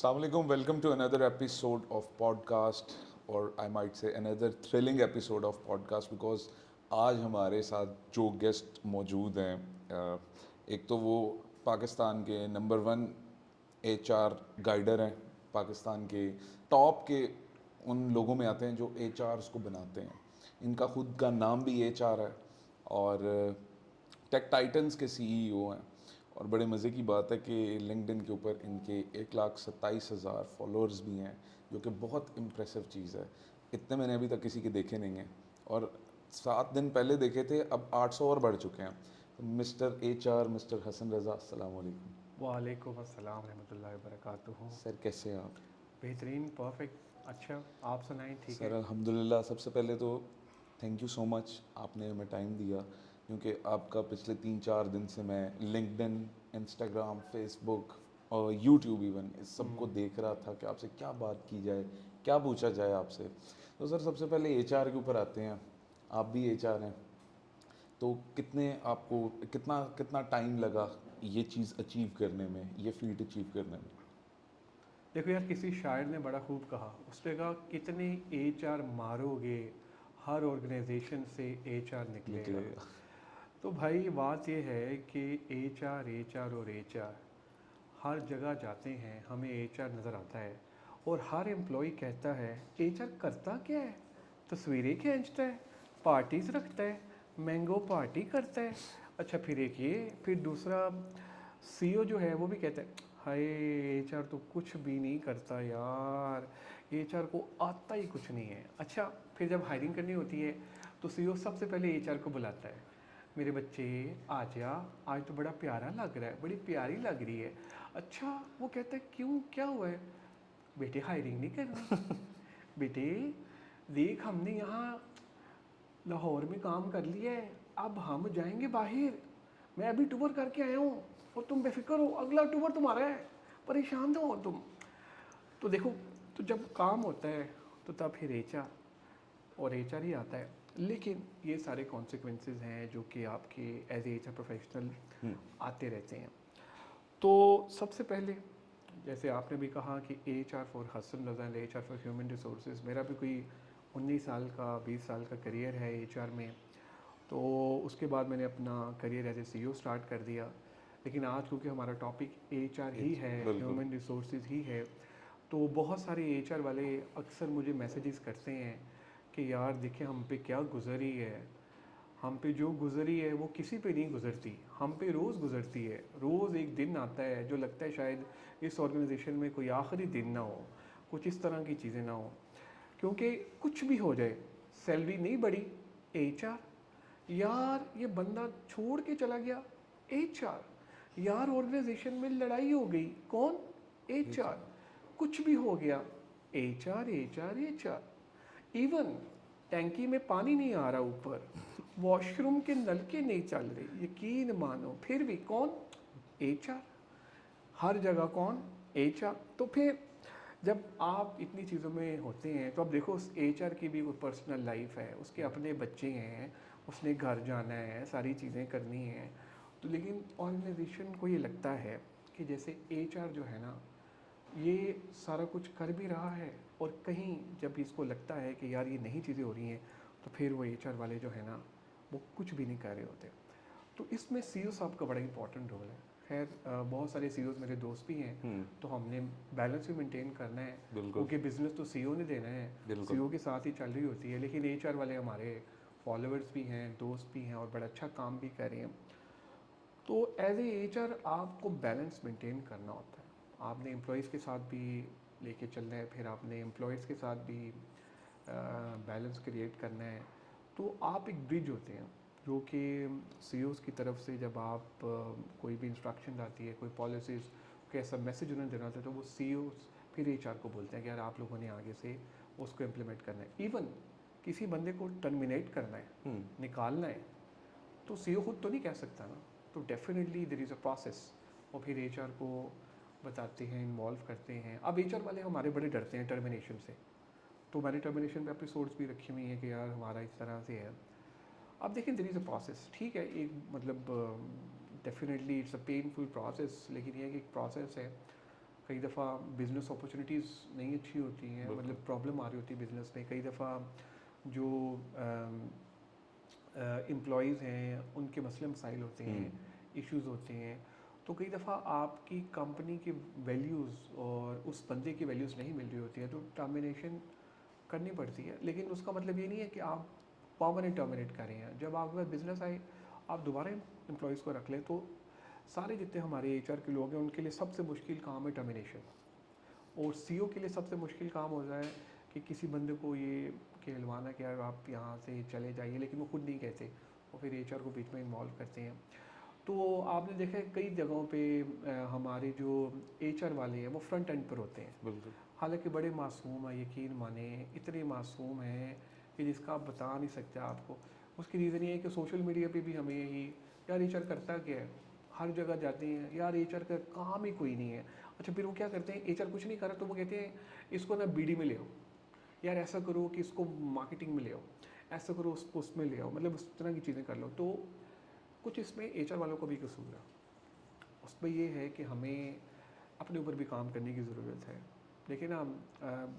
Assalamualaikum, welcome to another episode of podcast or I might say another thrilling episode of podcast because आज हमारे साथ जो guest मौजूद हैं एक तो वो पाकिस्तान के नंबर 1 एचआर गाइडर हैं, पाकिस्तान के टॉप के उन लोगों में आते हैं जो एचआर को बनाते हैं। इनका खुद का नाम भी एचआर है और टेक टाइटन्स के सीईओ हैं। और बड़े मज़े की बात है कि लिंक्डइन के ऊपर इनके 1,27,000 फॉलोअर्स भी हैं, जो कि बहुत इम्प्रेसिव चीज़ है। इतने मैंने अभी तक किसी के देखे नहीं हैं और 7 दिन पहले देखे थे, अब 800 और बढ़ चुके हैं। तो मिस्टर एचआर, मिस्टर हसन रज़ा, अस्सलाम वालेकुम। वालेकुम अस्सलाम रहमतुल्लाहि व बरकातुहू। सर कैसे हैं आप? बेहतरीन, परफेक्ट। अच्छा, आप सुनाएं। ठीक सर है। अल्हम्दुलिल्लाह, सबसे पहले तो थैंक यू सो मच, आपने हमें टाइम दिया, क्योंकि आपका पिछले 3-4 दिन से मैं लिंक्डइन, इंस्टाग्राम, फेसबुक और यूट्यूब इवन इस सबको देख रहा था कि आपसे क्या बात की जाए, क्या पूछा जाए आपसे। तो सर सबसे पहले एचआर के ऊपर आते हैं। आप भी एचआर हैं, तो कितने आपको कितना कितना टाइम लगा ये चीज़ अचीव करने में, ये फील्ड अचीव करने में? देखो यार, किसी शायर ने बड़ा खूब कहा। उसने कहा, कितने एचआर मारोगे, हर ऑर्गेनाइजेशन से एचआर निकलेगा। निकलेगा। तो भाई बात ये है कि एचआर एचआर और एचआर हर जगह जाते हैं, हमें एचआर नज़र आता है। और हर एम्प्लॉय कहता है एचआर करता क्या है। तस्वीरें खींचता है, पार्टीज रखता है, मैंगो पार्टी करता है। अच्छा, फिर एक ये, फिर दूसरा सीईओ जो है वो भी कहता है, हाय एचआर तो कुछ भी नहीं करता यार, एचआर को आता ही कुछ नहीं है। अच्छा, फिर जब हायरिंग करनी होती है तो सीईओ सबसे पहले एचआर को बुलाता है। मेरे बच्चे आ जा, आज तो बड़ा प्यारा लग रहा है, बड़ी प्यारी लग रही है। अच्छा, वो कहता है क्यों, क्या हुआ है। बेटे हायरिंग नहीं करनी। बेटे देख, हमने यहाँ लाहौर में काम कर लिया है, अब हम जाएंगे बाहर। मैं अभी टूर करके आया हूँ और तुम बेफिक्र हो, अगला टूर तुम्हारा है, परेशान ना हो तुम। तो देखो, तो जब काम होता है तो तब फिर एचआर और एचआर ही आता है। लेकिन ये सारे कॉन्सिक्वेंसेस हैं जो कि आपके एज ए एचआर प्रोफेशनल आते रहते हैं। तो सबसे पहले, जैसे आपने भी कहा कि H R for Hasan Raza, H R for human resource, मेरा भी कोई 19 साल का 20 साल का करियर है एच आर में। तो उसके बाद मैंने अपना career as a C start कर दिया। लेकिन आज क्योंकि हमारा टॉपिक एच आर ही है, बिल्कुल। ह्यूमन रिसोर्स ही है, तो बहुत सारे एच आर वाले अक्सर मुझे मैसेजेस करते हैं कि यार देखिए, हम पे क्या गुजरी है, हम पे जो गुजरी है वो किसी पे नहीं गुजरती, हम पे रोज़ गुजरती है। रोज़ एक दिन आता है जो लगता है शायद इस ऑर्गेनाइजेशन में कोई आखिरी दिन ना हो, कुछ इस तरह की चीज़ें ना हो। क्योंकि कुछ भी हो जाए, सैलरी नहीं बढ़ी, एचआर। यार ये बंदा छोड़ के चला गया, एचआर। यार ऑर्गेनाइजेशन में लड़ाई हो गई, कौन, एचआर। कुछ भी हो गया, एचआर एचआर एचआर। इवन टैंकी में पानी नहीं आ रहा ऊपर, वॉशरूम के नलके नहीं चल रहे, यकीन मानो, फिर भी कौन, एचआर। हर जगह कौन, एचआर। तो फिर जब आप इतनी चीज़ों में होते हैं तो अब देखो, उस एचआर की भी कोई पर्सनल लाइफ है, उसके अपने बच्चे हैं, उसने घर जाना है, सारी चीज़ें करनी हैं। तो लेकिन ऑर्गेनाइजेशन को ये लगता है कि जैसे एचआर जो है ना, ये सारा कुछ कर भी रहा है, और कहीं जब इसको लगता है कि यार ये नई चीज़ें हो रही हैं, तो फिर वो एचआर वाले जो है ना, वो कुछ भी नहीं कर रहे होते। तो इसमें सीईओ साहब का बड़ा इंपॉर्टेंट रोल है। खैर, बहुत सारे सीईओज मेरे दोस्त भी हैं, तो हमने बैलेंस भी मेंटेन करना है, बिल्कुल। क्योंकि बिजनेस तो सीईओ ने देना है, बिल्कुल। सीईओ के साथ ही चल रही होती है। लेकिन एचआर वाले हमारे फॉलोअर्स भी हैं, दोस्त भी हैं, और बड़ा अच्छा काम भी कर रहे हैं। तो एज ए एचआर आपको बैलेंस मेंटेन करना होता है। आपने एम्प्लॉयज़ के साथ भी लेके चलना है, फिर आपने एम्प्लॉयज़ के साथ भी बैलेंस क्रिएट करना है। तो आप एक ब्रिज होते हैं, जो कि सीईओज़ की तरफ से जब आप कोई भी इंस्ट्रक्शन आती है, कोई पॉलिसीज़, कैसा मैसेज उन्हें देना होता है, तो वो सीईओज़ फिर एचआर को बोलते हैं कि यार आप लोगों ने आगे से उसको इम्प्लीमेंट करना है। इवन किसी बंदे को टर्मिनेट करना है, निकालना है, तो सीईओ खुद तो नहीं कह सकता ना। तो definitely there is a process, और फिर एचआर को बताते हैं, इन्वॉल्व करते हैं। अब एचआर वाले हमारे बड़े डरते हैं टर्मिनेशन से, तो मैंने टर्मिनेशन पे एपिसोड्स भी रखी हुई हैं कि यार हमारा इस तरह से है। अब देखिए, देयर इज़ अ प्रोसेस, ठीक है, एक मतलब definitely it's a painful process, लेकिन ये एक प्रोसेस है। कई दफ़ा बिज़नेस अपॉर्चुनिटीज़ नहीं अच्छी होती हैं, बिल्कुल। मतलब प्रॉब्लम आ रही होती है बिज़नेस में। कई दफ़ा जो एम्प्लॉयज़ हैं उनके मसले मसाइल होते हैं, इश्यूज़ होते हैं। तो कई दफ़ा आपकी कंपनी की वैल्यूज़ और उस बंदे की वैल्यूज़ नहीं मिल रही होती है, तो टर्मिनेशन करनी पड़ती है। लेकिन उसका मतलब ये नहीं है कि आप परमानेंट टर्मिनेट कर रहे हैं। जब आपके पास बिज़नेस आए, आप दोबारा एम्प्लॉयज़ को रख लें, तो सारे जितने हमारे एचआर के लोग हैं उनके लिए सबसे मुश्किल काम है टर्मिनेशन। और सीईओ के लिए सबसे मुश्किल काम होता है कि किसी बंदे को ये कहलवाना कि यार आप यहाँ से चले जाइए, लेकिन वो खुद नहीं कहते, वो फिर एचआर को बीच में इन्वॉल्व करते हैं। तो आपने देखा है कई जगहों पे हमारे जो एचआर वाले हैं वो फ्रंट एंड पर होते हैं, बिल्कुल। हालांकि बड़े मासूम हैं, यकीन माने इतने मासूम हैं कि जिसका आप बता नहीं सकते आपको। उसकी रीज़न ये है कि सोशल मीडिया पे भी हमें यही, यार एचआर करता क्या है, हर जगह जाते हैं, यार एचआर का काम ही कोई नहीं है। अच्छा, फिर वो क्या करते हैं, एचआर कुछ नहीं कर रहा तो वो कहते हैं इसको ना बीडी में ले आओ, यार ऐसा करो कि इसको मार्केटिंग में ले आओ, ऐसा करो उसको उसमें ले आओ, मतलब उस तरह की चीज़ें कर लो। तो कुछ इसमें एचआर वालों को भी कसूर है। उसमें ये है कि हमें अपने ऊपर भी काम करने की ज़रूरत है। देखिए ना,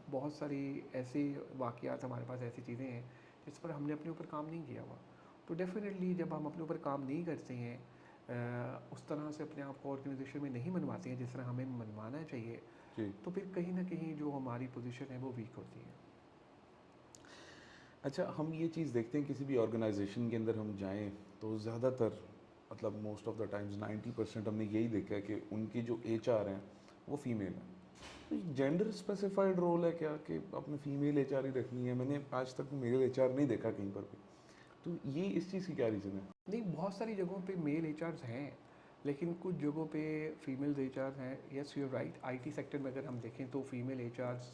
बहुत सारी ऐसी वाक़यात हमारे पास, ऐसी चीज़ें हैं जिस पर हमने अपने ऊपर काम नहीं किया हुआ। तो डेफ़िनेटली जब हम अपने ऊपर काम नहीं करते हैं, उस तरह से अपने आप को ऑर्गेनाइजेशन में नहीं मनवाते हैं जिस तरह हमें मनवाना चाहिए, जी। तो फिर कहीं ना कहीं जो हमारी पोजीशन है वो वीक होती है। अच्छा, हम ये चीज़ देखते हैं किसी भी ऑर्गेनाइजेशन के अंदर हम जाएं तो ज़्यादातर, मतलब मोस्ट ऑफ द टाइम्स 90% हमने यही देखा है कि उनकी जो एचआर हैं वो फीमेल हैं। तो जेंडर स्पेसिफाइड रोल है क्या कि आपने फीमेल एचआर ही रखनी है? मैंने आज तक मेल एचआर नहीं देखा कहीं पर भी। तो ये इस चीज़ की क्या रीज़न है? नहीं, बहुत सारी जगहों पे मेल एचआर्स हैं, लेकिन कुछ जगहों पे फीमेल एचआर हैं। Yes, you are right, IT sector में अगर हम देखें तो फीमेल एचआर्स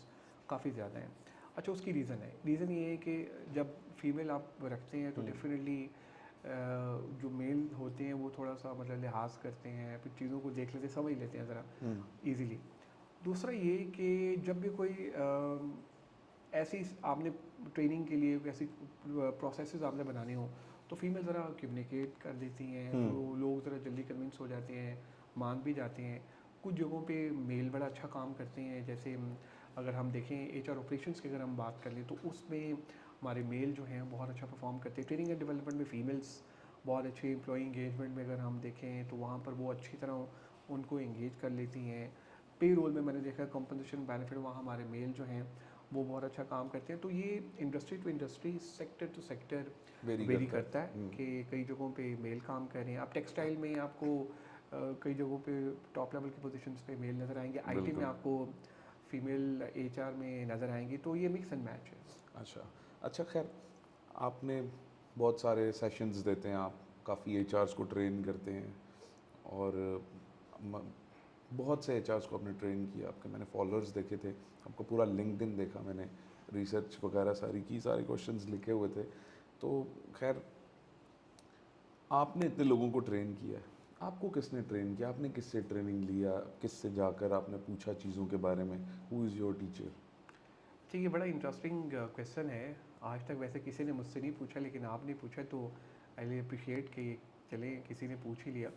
काफ़ी ज़्यादा हैं। अच्छा, उसकी रीज़न ये है कि जब फीमेल आप रखते हैं तो डेफिनेटली जो मेल होते हैं वो थोड़ा सा मतलब लिहाज करते हैं, फिर चीज़ों को देख लेते, समझ लेते हैं ज़रा ईज़िली। दूसरा ये कि जब भी कोई ऐसी आपने ट्रेनिंग के लिए ऐसी प्रोसेसेस आपने बनाने हो, तो फीमेल ज़रा कम्युनिकेट कर देती हैं, तो लोग ज़रा जल्दी कन्विंस हो जाते हैं, मान भी जाते हैं। कुछ जगहों पे मेल बड़ा अच्छा काम करते हैं, जैसे अगर हम देखें एचआर ऑपरेशंस की अगर हम बात कर लें तो उसमें हमारे मेल जो हैं बहुत अच्छा परफॉर्म करते हैं। ट्रेनिंग एंड डेवलपमेंट में फ़ीमेल्स बहुत अच्छे, एम्प्लॉई इंगेजमेंट में अगर हम देखें तो वहाँ पर वो अच्छी तरह उनको इंगेज कर लेती हैं। पे रोल में मैंने देखा कंपनसेशन बेनिफिट, वहाँ हमारे मेल जो हैं वो बहुत अच्छा काम करते हैं। तो ये industry to industry, sector to sector very करता है कि कई जगहों पे मेल काम कर रहे हैं। आप टेक्सटाइल में आपको कई जगहों पे टॉप लेवल की पोजीशंस पे मेल नज़र आएंगे, आईटी में आपको फीमेल एचआर में नज़र आएंगी। तो ये मिक्स एंड मैच है। अच्छा। अच्छा, खैर, आपने बहुत सारे सेशंस देते हैं, आप काफ़ी एचआर्स को ट्रेन करते हैं और म- बहुत से एचआर्स को आपने ट्रेन किया। आपके मैंने फॉलोअर्स देखे थे, आपका पूरा लिंक्डइन देखा मैंने, रिसर्च वगैरह सारी की, सारे क्वेश्चंस लिखे हुए थे। तो खैर, आपने इतने लोगों को ट्रेन किया है, आपको किसने ट्रेन किया? आपने किससे ट्रेनिंग लिया? किससे जाकर आपने पूछा चीज़ों के बारे में? Who is your teacher? ठीक है, बड़ा इंटरेस्टिंग क्वेश्चन है। आज तक वैसे किसी ने मुझसे नहीं पूछा, लेकिन आपने पूछा तो आई रियली अप्रिशिएट कि चले किसी ने पूछ ही लिया।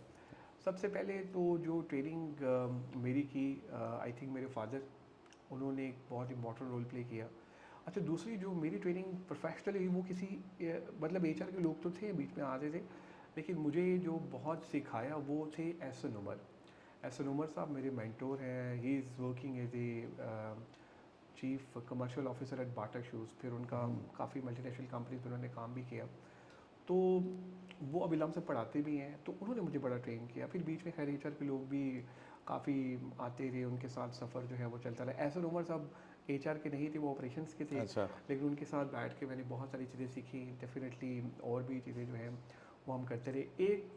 सबसे पहले तो जो ट्रेनिंग मेरी की, आई थिंक मेरे फादर, उन्होंने एक बहुत इंपॉर्टेंट रोल प्ले किया। अच्छा, दूसरी जो मेरी ट्रेनिंग प्रोफेशनली वो किसी मतलब एचआर के लोग तो थे बीच में आते थे, लेकिन मुझे जो बहुत सिखाया वो थे एहसन उमर। एहसन उमर साहब मेरे मेंटोर हैं। He is working as a chief commercial officer at Bata shoes, फिर उनका काफ़ी मल्टीनेशनल कंपनीज में उन्होंने काम भी किया। तो वो अभिलम से पढ़ाते भी हैं, तो उन्होंने मुझे बड़ा ट्रेन किया। फिर बीच में खैर एचआर के लोग भी काफ़ी आते थे, उनके साथ सफ़र जो है वो चलता रहा। ऐसे उमर साहब एचआर के नहीं थे, वो ऑपरेशंस के थे, अच्छा। लेकिन उनके साथ बैठ के मैंने बहुत सारी चीज़ें सीखी। डेफिनेटली और भी चीज़ें जो हैं वो हम करते रहे। एक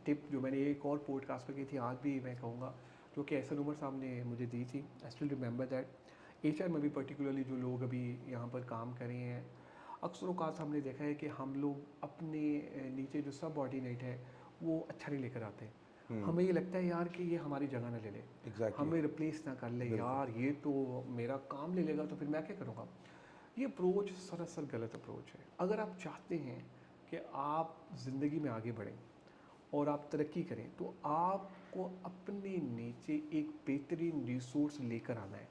टिप जो मैंने एक और पॉडकास्ट पर की थी, आज भी मैं कहूँगा, जो कि एहसन उमर साहब ने मुझे दी थी, I still remember that. HR में भी पर्टिकुलरली जो लोग अभी यहाँ पर काम कर रहे हैं, अक्सर औक़ात हमने देखा है कि हम लोग अपने नीचे जो सबऑर्डिनेट है वो अच्छा नहीं लेकर आते। हमें ये लगता है यार कि ये हमारी जगह ना ले ले, एग्जैक्टली। हमें रिप्लेस ना कर ले, बिल्कुल। यार ये तो मेरा काम ले लेगा तो फिर मैं क्या करूँगा। ये अप्रोच सरासर गलत अप्रोच है। अगर आप चाहते हैं कि आप ज़िंदगी में आगे बढ़ें और आप तरक्की करें तो आपको अपने नीचे एक बेहतरीन रिसोर्स लेकर आना है।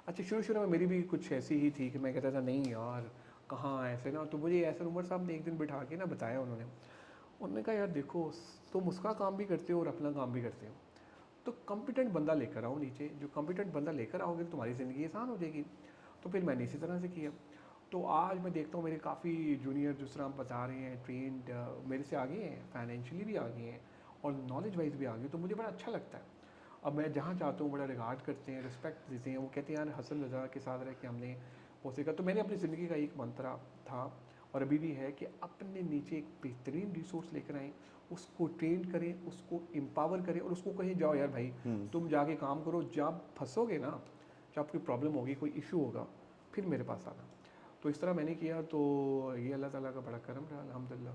अच्छा, शुरू शुरू में मेरी भी कुछ ऐसी ही थी कि मैं कहता था नहीं यार कहाँ ऐसे ना, तो मुझे ऐसे उमर साहब ने एक दिन बिठा के ना बताया उन्होंने कहा यार देखो, तुम उसका काम भी करते हो और अपना काम भी करते हो, तो कॉम्पिटेंट बंदा लेकर आओ नीचे। जो कॉम्पिटेंट बंदा लेकर आओगे तो तुम्हारी ज़िंदगी आसान हो जाएगी। तो फिर मैंने इसी तरह से किया। तो आज मैं देखता हूँ मेरे काफ़ी जूनियर जिस तरह आप बता रहे हैं ट्रेंड मेरे से आगे हैं, फाइनेंशियली भी आगे हैं और नॉलेज वाइज भी आगे, तो मुझे बड़ा अच्छा लगता है। अब मैं जहाँ जाता हूँ बड़ा रिगार्ड करते हैं, रिस्पेक्ट देते हैं। वो कहते हैं यार हसन रज़ा के साथ रह के हमने वो सीखा। तो मैंने अपनी ज़िंदगी का एक मंत्रा था और अभी भी है कि अपने नीचे एक बेहतरीन रिसोर्स लेकर आएँ, उसको ट्रेन करें, उसको एम्पावर करें और उसको कहें जाओ यार भाई तुम जाके काम करो। जब फंसोगे ना, जब कोई प्रॉब्लम होगी, कोई इशू होगा, फिर मेरे पास आना। तो इस तरह मैंने किया। तो ये अल्लाह ताला का बड़ा करम रहा अल्हम्दुलिल्लाह।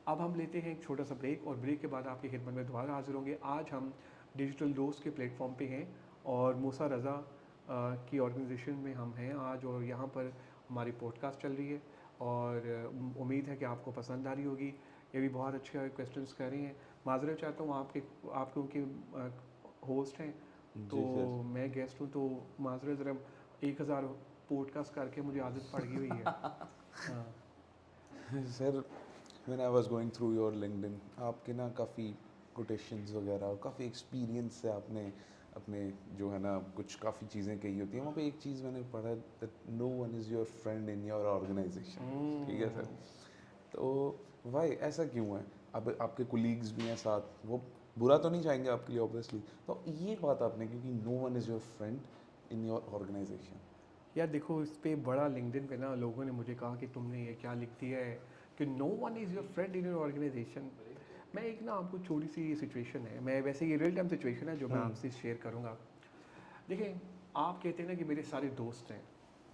अब हम लेते हैं एक छोटा सा ब्रेक और ब्रेक के बाद आपकी खिदमत में दोबारा हाजिर होंगे। आज हम डिजिटल दोस्त के प्लेटफॉर्म पे हैं और मूसा रज़ा की ऑर्गेनाइजेशन में हम हैं आज, और यहाँ पर हमारी पॉडकास्ट चल रही है और उम्मीद है कि आपको पसंद आ रही होगी। ये भी बहुत अच्छे क्वेश्चंस कर रही हैं। माजरत चाहता हूँ आपके उनके होस्ट हैं तो जी सर। मैं गेस्ट हूँ, तो माजरत ज़रा 1000 पॉडकास्ट करके मुझे आदत पड़ गई हुई है। हाँ। Sir when I was going through your LinkedIn, आपके ना काफ़ी कोटेशंस वगैरह और काफ़ी एक्सपीरियंस से आपने अपने जो है ना कुछ काफ़ी चीज़ें कही होती हैं। वहाँ पे एक चीज़ मैंने पढ़ा that no one is your friend in your organisation. ठीक है सर। तो वाई ऐसा क्यों है? अब आपके कोलीग्स भी हैं साथ, वो बुरा तो नहीं चाहेंगे आपके लिए ऑब्वियसली, तो ये बात आपने क्योंकि no one is your friend in your organisation. यार देखो, इस पे बड़ा लिंक्डइन पे ना लोगों ने मुझे कहा कि तुमने ये क्या लिख दिया है कि no one is your friend in your organisation. मैं एक ना आपको छोटी सी सिचुएशन है, मैं वैसे ये रियल टाइम सिचुएशन है जो मैं आपसे शेयर करूँगा। देखिए, आप कहते हैं ना कि मेरे सारे दोस्त हैं,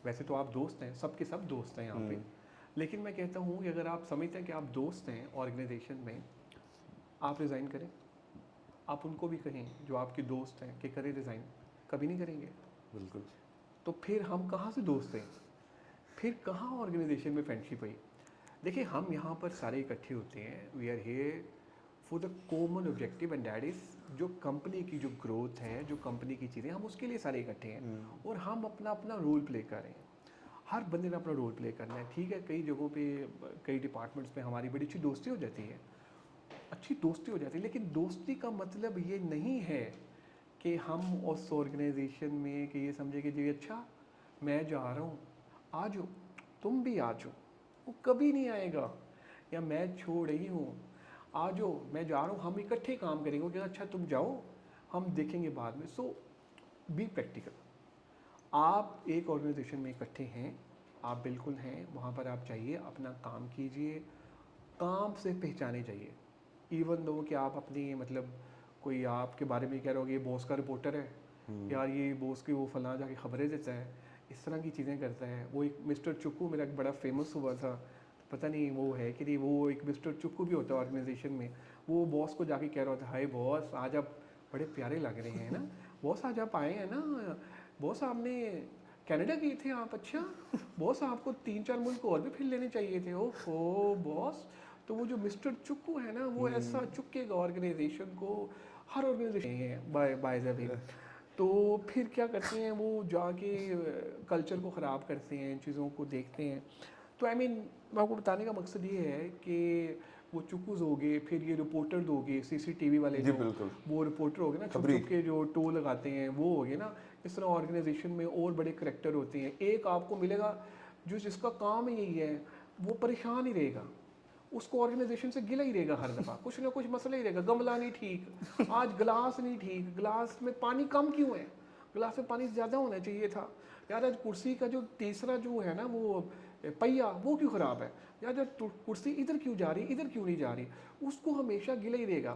वैसे तो आप दोस्त हैं, सबके सब दोस्त हैं यहाँ पे। लेकिन मैं कहता हूँ कि अगर आप समझते हैं कि आप दोस्त हैं ऑर्गेनाइजेशन में, आप रिज़ाइन करें। आप उनको भी कहें जो आपके दोस्त हैं कि करें रिज़ाइन, कभी नहीं करेंगे। बिल्कुल। तो फिर हम कहाँ से दोस्त हैं? फिर कहाँ ऑर्गेनाइजेशन में फ्रेंडशिप हुई? देखिए, हम यहाँ पर सारे इकट्ठे होते हैं, we are here for the common objective and that is जो कंपनी की जो ग्रोथ है, जो कंपनी की चीज़ें, हम उसके लिए सारे इकट्ठे हैं और हम अपना अपना रोल प्ले कर रहे हैं। हर बंदे ने अपना रोल प्ले करना है। ठीक है, कई जगहों पे, कई डिपार्टमेंट्स में हमारी बड़ी अच्छी दोस्ती हो जाती है, लेकिन दोस्ती का मतलब ये नहीं है कि हम उस ऑर्गेनाइजेशन में कि ये समझे कि जी अच्छा मैं जा रहा हूँ, आ जाओ, तुम भी आ जाओ। वो कभी नहीं आएगा। या मैं छोड़ रही हूँ, आ जाओ, मैं जा रहा हूँ, हम इकट्ठे काम करेंगे। कि अच्छा तुम जाओ, हम देखेंगे बाद में। सो बी प्रैक्टिकल। आप एक ऑर्गेनाइजेशन में इकट्ठे हैं, आप बिल्कुल हैं, वहाँ पर आप जाइए, अपना काम कीजिए, काम से पहचाने जाइए। इवन दो कि आप अपनी मतलब कोई आपके बारे में कह रहा हो कि ये बॉस का रिपोर्टर है, यार ये बॉस की वो फलां जाके खबरें देता है, इस तरह की चीज़ें करता है। वो एक मिस्टर चुक्कू मेरा एक बड़ा फेमस हुआ था, पता नहीं वो है कि नहीं, वो एक मिस्टर चुक्कू भी होता है ऑर्गेनाइजेशन में। वो बॉस को जाके कह रहा था, हाय बॉस आज आप बड़े प्यारे लग रहे हैं ना, बॉस आज आप आए हैं ना, बॉस आपने कनाडा गए थे आप, अच्छा बॉस आपको 3-4 मुल्क और भी फिर लेने चाहिए थे। ओहो बॉस। तो वो जो मिस्टर चुक्कू है ना, वो ऐसा चुक्केगा ऑर्गेनाइजेशन को, हर ऑर्गेनाइजेशन है बाय द वे। तो फिर क्या करते हैं वो जाके कल्चर को ख़राब करते हैं, चीज़ों को देखते हैं। तो आई मीन मैं आपको बताने का मकसद ये है कि वो चुक्कूज हो गए, फिर ये रिपोर्टर हो गए, सीसीटीवी वाले जी जो बिल्कुल। वो रिपोर्टर हो गए ना, छुप खबरी। छुप के जो टो लगाते हैं, वो हो गए ना। इस तरह ऑर्गेनाइजेशन में और बड़े करेक्टर होते हैं। एक आपको मिलेगा जो जिसका काम ही यही है, वो परेशान ही रहेगा, उसको ऑर्गेनाइजेशन से गिला ही रहेगा, हर दफ़ा कुछ ना कुछ मसला ही रहेगा। गमला नहीं ठीक, आज गिलास नहीं ठीक, गिलास में पानी कम क्यों है, गिलास में पानी ज़्यादा होना चाहिए था यार। आज कुर्सी का जो तीसरा जो है ना वो पहिया, वो क्यों ख़राब है यार, जब कुर्सी इधर क्यों जा रही, इधर क्यों नहीं जा रही, उसको हमेशा गिला ही रहेगा।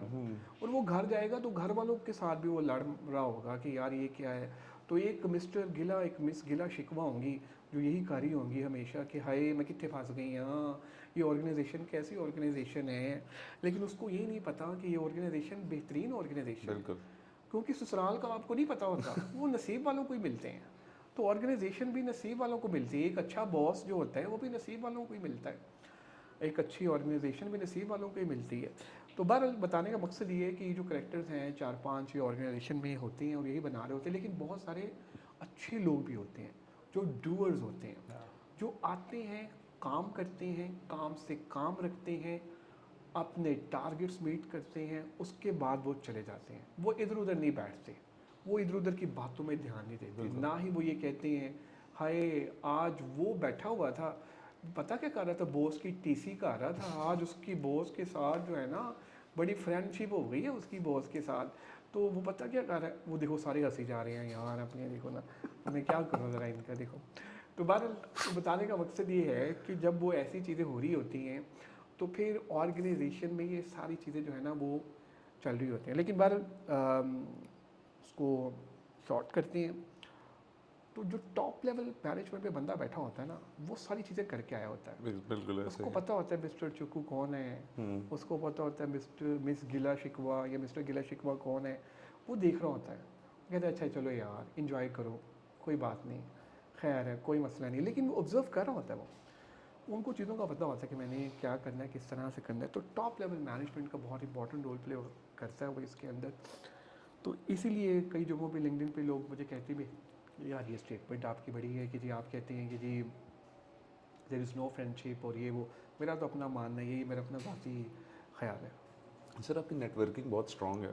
और वो घर जाएगा तो घर वालों के साथ भी वो लड़ रहा होगा कि यार ये क्या है। तो एक मिस्टर गिला, एक मिस गिला शिकवा होंगी जो यही कर रही होंगी हमेशा कि हाय मैं कितने फंस गई यहाँ, ये ऑर्गेनाइजेशन कैसी ऑर्गेनाइजेशन है। लेकिन उसको ये नहीं पता कि ये ऑर्गेनाइजेशन बेहतरीन ऑर्गेनाइजेशन, बिल्कुल। क्योंकि ससुराल का आपको नहीं पता होता, वो नसीब वालों को ही मिलते हैं। तो ऑर्गेनाइजेशन भी नसीब वालों को मिलती है। एक अच्छा बॉस जो होता है वो भी नसीब वालों को ही मिलता है, एक अच्छी ऑर्गेनाइजेशन भी नसीब वालों को ही मिलती है। तो बहरहाल बताने का मकसद ये है कि ये जो करेक्टर्स हैं 4-5 ये ऑर्गेनाइजेशन में होते हैं और यही बना रहे होते हैं, लेकिन बहुत सारे अच्छे लोग भी होते हैं जो डूअर्स होते हैं, जो आते हैं, काम करते हैं, काम से काम रखते हैं, अपने टारगेट्स मीट करते हैं, उसके बाद वो चले जाते हैं। वो इधर उधर नहीं बैठते, वो इधर उधर की बातों में ध्यान नहीं देते, बिल्कुल। ना ही वो ये कहते हैं हाय आज वो बैठा हुआ था, पता क्या कर रहा था, बॉस की टीसी कर रहा था, आज उसकी बॉस के साथ जो है ना बड़ी फ्रेंडशिप हो गई है उसकी बॉस के साथ, तो वो पता क्या कर रहा है, वो देखो सारे हंसी जा रहे हैं यार अपने, देखो ना मैं क्या करूँ ज़रा इनका, देखो। तो बहरहाल तो बताने का मकसद ये है कि जब वो ऐसी चीज़ें हो रही होती हैं तो फिर ऑर्गेनाइजेशन में ये सारी चीज़ें जो है ना वो चल रही होती हैं, लेकिन बहरहाल उसको शॉर्ट करते हैं तो जो टॉप लेवल मैनेजमेंट पे बंदा बैठा होता है ना वो सारी चीज़ें करके आया होता है। बिल्कुल ऐसे उसको ही। पता होता है मिस्टर चुकू कौन है, उसको पता होता है मिस्टर मिस गिला शिकवा या मिस्टर गिला शिकवा कौन है, वो देख रहा होता है, वो कहता है अच्छा चलो यार इंजॉय करो, कोई बात नहीं, खैर है कोई मसला नहीं, लेकिन वो ऑब्जर्व कर रहा होता है, वो उनको चीज़ों का पता होता है कि मैंने क्या करना है, किस तरह से करना है। तो टॉप लेवल मैनेजमेंट का बहुत इंपॉर्टेंट रोल प्ले करता है वो इसके अंदर। तो इसीलिए कई जगहों पे लिंक्डइन पे लोग मुझे कहते भी यार ये स्टेटमेंट आपकी बड़ी है कि जी आप कहते हैं कि जी देयर इज़ नो फ्रेंडशिप और ये वो, मेरा तो अपना मानना है, यही मेरा अपना ज़ाती ख्याल है। सर आपकी नेटवर्किंग बहुत स्ट्रांग है,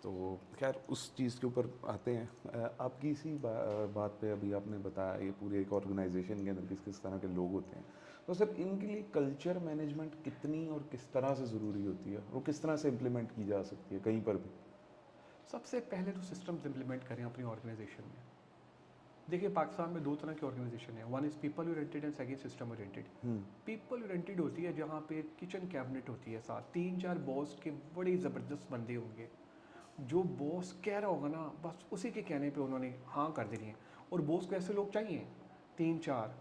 तो खैर उस चीज़ के ऊपर आते हैं। आपकी इसी बात पे अभी आपने बताया ये पूरे एक ऑर्गेनाइजेशन के अंदर किस किस तरह के लोग होते हैं, तो सर इनके लिए कल्चर मैनेजमेंट कितनी और किस तरह से ज़रूरी होती है, वो किस तरह से इम्प्लीमेंट की जा सकती है कहीं पर भी? सबसे पहले तो सिस्टम्स इम्प्लीमेंट करें अपनी ऑर्गेनाइजेशन में। देखिए पाकिस्तान में दो तरह की ऑर्गेनाइजेशन है, one is people oriented and second system oriented. People oriented होती है जहाँ पे किचन कैबिनेट होती है, साथ 3-4 बॉस के बड़े ज़बरदस्त बंदे होंगे, जो बॉस कह रहा होगा ना बस उसी के कहने पे उन्होंने हाँ कर देनी है, और बॉस को ऐसे लोग चाहिए 3-4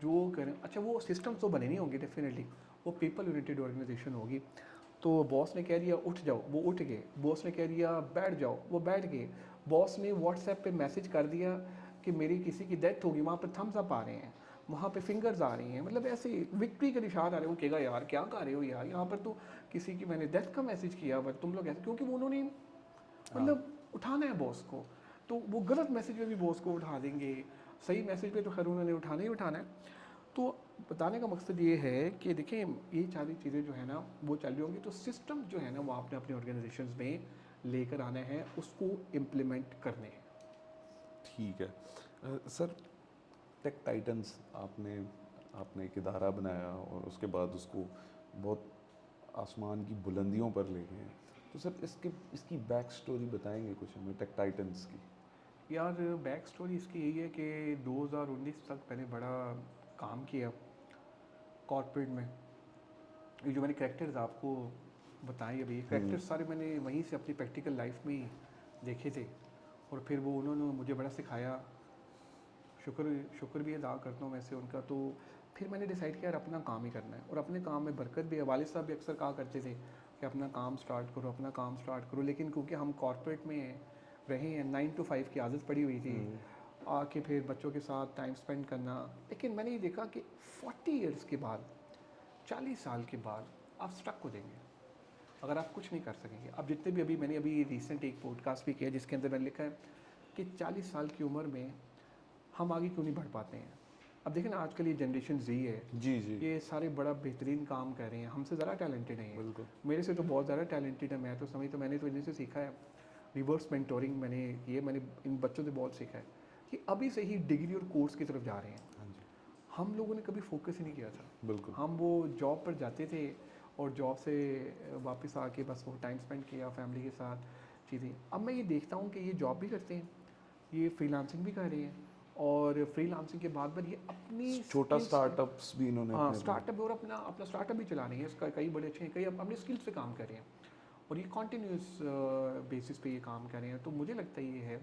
जो करें। अच्छा वो सिस्टम तो बने नहीं होंगे डेफिनेटली, वो पीपल ओरिएंटेड ऑर्गेनाइजेशन होगी। तो बॉस ने कह दिया उठ जाओ, वो उठ गए, बॉस ने कह दिया बैठ जाओ, वो बैठ गए, बॉस ने व्हाट्सएप पे मैसेज कर दिया कि मेरी किसी की डेथ होगी, वहाँ पर थम्स अप आ रहे हैं, वहाँ पे फिंगर्स आ रही हैं, मतलब ऐसे विक्ट्री के निशान आ रहे हैं, वो कहेगा यार क्या कर रहे हो यार, यहाँ पर तो किसी की मैंने डेथ का मैसेज किया बट तुम लोग ऐसे, क्योंकि वो उन्होंने मतलब उठाना है बॉस को, तो वो गलत मैसेज पे भी बॉस को उठा देंगे, सही मैसेज पे तो खैर उन्होंने उठाना ही उठाना है। तो बताने का मकसद ये है कि देखें ये सारी चीज़ें जो है ना वो चल रही होंगी, तो सिस्टम जो है ना वो आपने अपने ऑर्गेनाइजेशन में लेकर आना है, उसको इम्प्लीमेंट करने हैं। ठीक है। सर टेक टाइटन्स आपने आपने एक इदारा बनाया और उसके बाद उसको बहुत आसमान की बुलंदियों पर ले गए हैं, तो सर इसकी बैक स्टोरी बताएंगे कुछ हमें टेक टाइटन्स की? यार बैक स्टोरी इसकी यही है कि 2019 तक मैंने बड़ा काम किया कॉर्पोरेट में। ये जो मैंने करेक्टर्स आपको बताए अभी, करेक्टर्स सारे मैंने वहीं से अपनी प्रैक्टिकल लाइफ में ही देखे थे, और फिर वो उन्होंने मुझे बड़ा सिखाया, शुक्र भी अदा करता हूँ वैसे उनका। तो फिर मैंने डिसाइड किया यार अपना काम ही करना है, और अपने काम में बरकत भी है। वालिद साहब भी अक्सर कहा करते थे कि अपना काम स्टार्ट करो, अपना काम स्टार्ट करो, लेकिन क्योंकि हम कॉर्पोरेट में रहे हैं, 9 to 5 की आदत पड़ी हुई थी, आके फिर बच्चों के साथ टाइम स्पेंड करना। लेकिन मैंने ये देखा कि 40 ईयर्स के बाद, 40 साल के बाद आप स्टक हो जाएंगे अगर आप कुछ नहीं कर सकेंगे। अब जितने भी अभी मैंने अभी रिसेंट एक पॉडकास्ट भी किया जिसके अंदर मैंने लिखा है कि 40 साल की उम्र में हम आगे क्यों नहीं बढ़ पाते हैं। अब देखें ना आजकल ये जनरेशन जी है, जी जी। ये सारे बड़ा बेहतरीन काम कर रहे हैं, हमसे ज़्यादा टैलेंटेड हैं ये, बिल्कुल। मेरे से तो बहुत ज़्यादा टैलेंटेड है। मैं तो समझता, मैंने तो इन्हीं से सीखा है, रिवर्स मेंटोरिंग मैंने ये मैंने इन बच्चों से बहुत सीखा है कि अभी से ही डिग्री और कोर्स की तरफ जा रहे हैं। हाँ जी। हम लोगों ने कभी फोकस ही नहीं किया था, बिल्कुल। हम वो जॉब पर जाते थे और जॉब से वापस आके बस वो टाइम स्पेंड किया फैमिली के साथ चीज़ें। अब मैं ये देखता हूँ कि ये जॉब भी करते हैं, ये फ्रीलांसिंग भी कर रहे हैं, और फ्रीलांसिंग के बाद ये अपनी छोटा स्किल्स, स्टार्टअप्स भी इन्होंने हाँ अपने स्टार्टअप और अपना अपना स्टार्टअप भी चला रहे हैं, इसका कई बड़े अच्छे हैं, कई अपनी स्किल्स पे काम कर रहे हैं, और ये कॉन्टीन्यूस बेसिस पे ये काम कर रहे हैं। तो मुझे लगता है ये है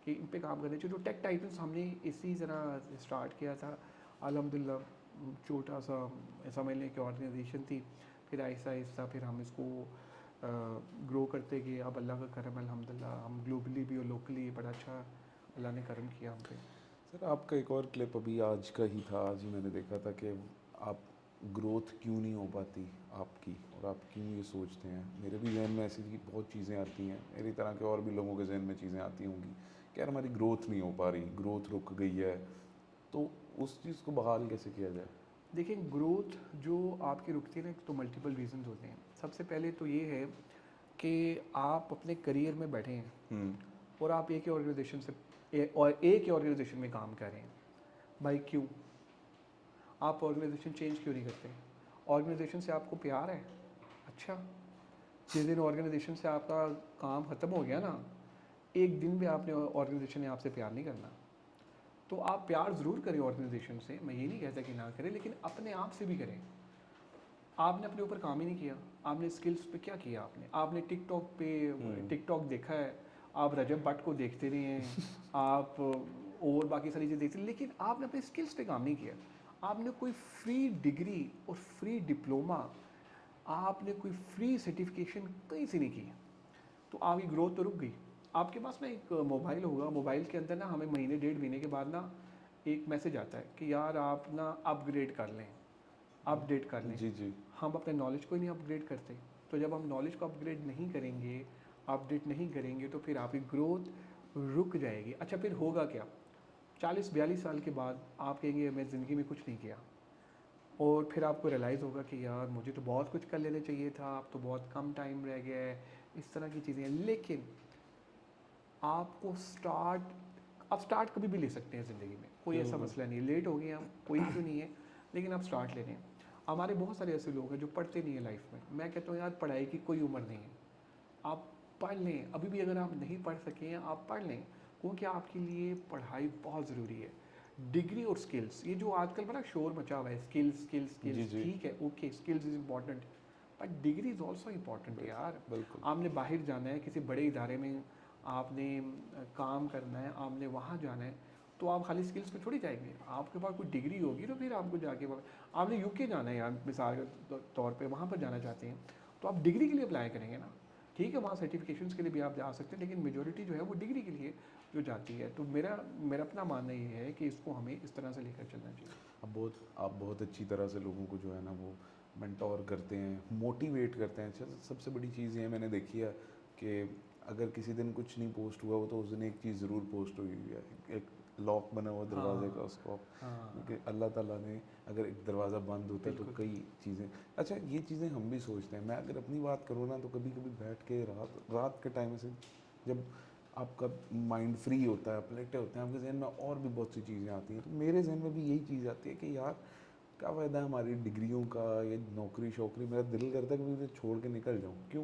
कि इन पे काम करने चाहिए। जो टेक टाइटन्स हमने इसी तरह स्टार्ट किया था, अल्हम्दुलिल्लाह छोटा सा समझ लें कि ऑर्गेनाइजेशन थी, फिर आहिस्ता आहिस्ता फिर हम इसको ग्रो करते गए। अब अल्लाह का करम है अल्हम्दुलिल्लाह, हम ग्लोबली भी और लोकली बड़ा अच्छा अल्लाह ने करम किया हम पे। सर आपका एक और क्लिप अभी आज का ही था, आज ही मैंने देखा था कि आप ग्रोथ क्यों नहीं हो पाती आपकी, और आप क्यों ये सोचते हैं? मेरे भी जहन में ऐसी बहुत चीज़ें आती हैं, मेरी तरह के और भी लोगों के जहन में चीज़ें आती होंगी कि यार हमारी ग्रोथ नहीं हो पा रही, ग्रोथ रुक गई है, तो उस चीज़ को बहाल कैसे किया जाए? देखिए, ग्रोथ जो आपकी रुकती है ना, तो मल्टीपल रीजंस होते हैं। सबसे पहले तो ये है कि आप अपने करियर में बैठे हैं और आप एक ही ऑर्गेनाइजेशन से और एक ही ऑर्गेनाइजेशन में काम कर रहे हैं। भाई क्यों? आप ऑर्गेनाइजेशन चेंज क्यों नहीं करते? ऑर्गेनाइजेशन से आपको प्यार है? अच्छा, जिस दिन ऑर्गेनाइजेशन से आपका काम ख़त्म हो गया ना, एक दिन भी आपने ऑर्गेनाइजेशन ने आपसे प्यार नहीं करना। तो आप प्यार ज़रूर करें ऑर्गेनाइजेशन से, मैं ये नहीं कहता कि ना करें, लेकिन अपने आप से भी करें। आपने अपने ऊपर काम ही नहीं किया, आपने स्किल्स पे क्या किया? आपने टिकटॉक पे टिकटॉक देखा है, आप रजब भट्ट को देखते रहे हैं, आप और बाकी सारी चीज़ें देखते हैं, लेकिन आपने अपने स्किल्स पे काम नहीं किया। आपने कोई फ्री डिग्री और फ्री डिप्लोमा, आपने कोई फ्री सर्टिफिकेशन कहीं से नहीं की, तो आपकी ग्रोथ तो रुक गई। आपके पास ना एक मोबाइल होगा, मोबाइल के अंदर ना हमें महीने 1.5 महीने के बाद ना एक मैसेज आता है कि यार आप ना अपग्रेड कर लें, अपडेट कर लें। जी जी। हम अपने नॉलेज को ही नहीं अपग्रेड करते। तो जब हम नॉलेज को अपग्रेड नहीं करेंगे, अपडेट नहीं करेंगे, तो फिर आपकी ग्रोथ रुक जाएगी। अच्छा, फिर होगा क्या? 40-42 साल के बाद आप कहेंगे मैं ज़िंदगी में कुछ नहीं किया, और फिर आपको रियलाइज़ होगा कि यार मुझे तो बहुत कुछ कर लेना चाहिए था, अब तो बहुत कम टाइम रह गया है, इस तरह की चीज़ें। लेकिन आपको आप स्टार्ट कभी भी ले सकते हैं ज़िंदगी में, कोई ऐसा मसला नहीं है। लेट हो गए हम, कोई इशू नहीं है, लेकिन आप स्टार्ट ले लें। हमारे बहुत सारे ऐसे लोग हैं जो पढ़ते नहीं है लाइफ में। मैं कहता हूँ यार, पढ़ाई की कोई उम्र नहीं है, आप पढ़ लें। अभी भी अगर आप नहीं पढ़ सके हैं, आप पढ़ लें, क्योंकि आपके लिए पढ़ाई बहुत ज़रूरी है। डिग्री और स्किल्स, ये जो आजकल बड़ा शोर मचा हुआ है, स्किल्स स्किल्स जी स्किल्स, जी। ठीक है, okay, skills is important, but degree is also important यार। बिल्कुल। आपने बाहर जाना है, किसी बड़े इदारे में आपने काम करना है, आपने वहाँ जाना है, तो आप खाली स्किल्स पे थोड़ी जाएंगे। आपके पास कोई डिग्री होगी तो फिर आपको जाके आपने यूके जाना है यार, मिसाल के तौर पे वहाँ पर जाना चाहते हैं, तो आप डिग्री के लिए अप्लाई करेंगे ना। ठीक है, वहाँ सर्टिफिकेशंस के लिए भी आप जा सकते हैं, लेकिन मेजोरिटी जो है वो डिग्री के लिए जो जाती है। तो मेरा मेरा अपना मानना ये है कि इसको हमें इस तरह से लेकर चलना चाहिए। आप बहुत अच्छी तरह से लोगों को जो है ना वो मेंटोर करते हैं, मोटिवेट करते हैं। अच्छा, सबसे बड़ी चीज़ ये मैंने देखी है कि अगर किसी दिन कुछ नहीं पोस्ट हुआ हो तो उस दिन एक चीज़ ज़रूर पोस्ट हुई हुई है, एक लॉक बना हुआ दरवाजे का, हाँ उसको आप, हाँ, क्योंकि अल्लाह ताला ने अगर एक दरवाज़ा बंद होता है तो बिल्कुल। कई चीज़ें। अच्छा, ये चीज़ें हम भी सोचते हैं। मैं अगर अपनी बात करूँ ना, तो कभी कभी बैठ के रात रात के टाइम से, जब आपका माइंड फ्री होता है, आप लेटे होते हैं, आपके जहन में और भी बहुत सी चीज़ें आती हैं, तो मेरे जहन में भी यही चीज़ आती है कि यार क्या फ़ायदा है हमारी डिग्रियों का, ये नौकरी शौकरी, मेरा दिल करता है कि मैं इसे छोड़ के निकल जाऊँ। क्यों?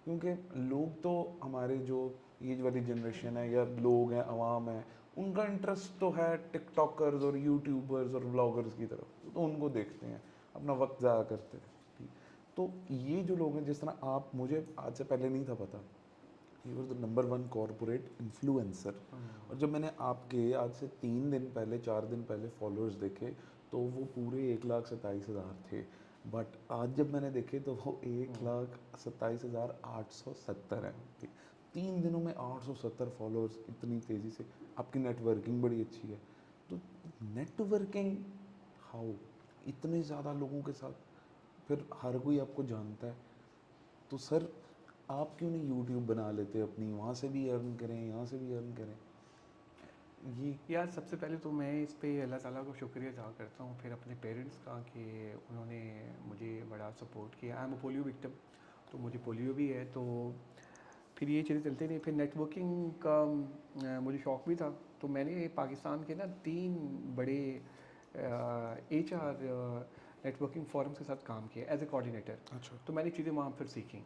क्योंकि लोग तो, हमारे जो एज वाली जनरेशन है या लोग हैं, आवाम है, उनका इंटरेस्ट तो है टिकटॉकर्स और यूट्यूबर्स और व्लॉगर्स की तरफ, तो उनको देखते हैं, अपना वक्त ज़ाया करते हैं। ठीक। तो ये जो लोग हैं, जिस तरह आप, मुझे आज से पहले नहीं था पता, he was the number 1 corporate influencer. और जब मैंने आपके आज से 3 दिन पहले, 4 दिन पहले फॉलोअर्स देखे, तो वो पूरे 1,27,000 थे। बट आज जब मैंने देखे तो वो 1,27,870 हैं। ठीक। 3 दिनों में 870 फॉलोअर्स, इतनी तेज़ी से। आपकी नेटवर्किंग बड़ी अच्छी है। तो नेटवर्किंग हाउ, इतने ज़्यादा लोगों के साथ, फिर हर कोई आपको जानता है, तो सर आप क्यों नहीं यूट्यूब बना लेते अपनी, वहाँ से भी अर्न करें, यहाँ से भी अर्न करें? ये यार, सबसे पहले तो मैं इस पे अल्लाह ताला को शुक्रिया अदा करता हूँ, फिर अपने पेरेंट्स का कि उन्होंने मुझे बड़ा सपोर्ट किया। I am a polio victim, तो मुझे पोलियो भी है, तो फिर ये चीज़ें चलती रही। फिर नेटवर्किंग का मुझे शौक़ भी था, तो मैंने पाकिस्तान के ना 3 बड़े HR नेटवर्किंग फोरम्स के साथ काम किया एज ए कोऑर्डिनेटर। अच्छा। तो मैंने चीज़ें वहाँ फिर सीखी,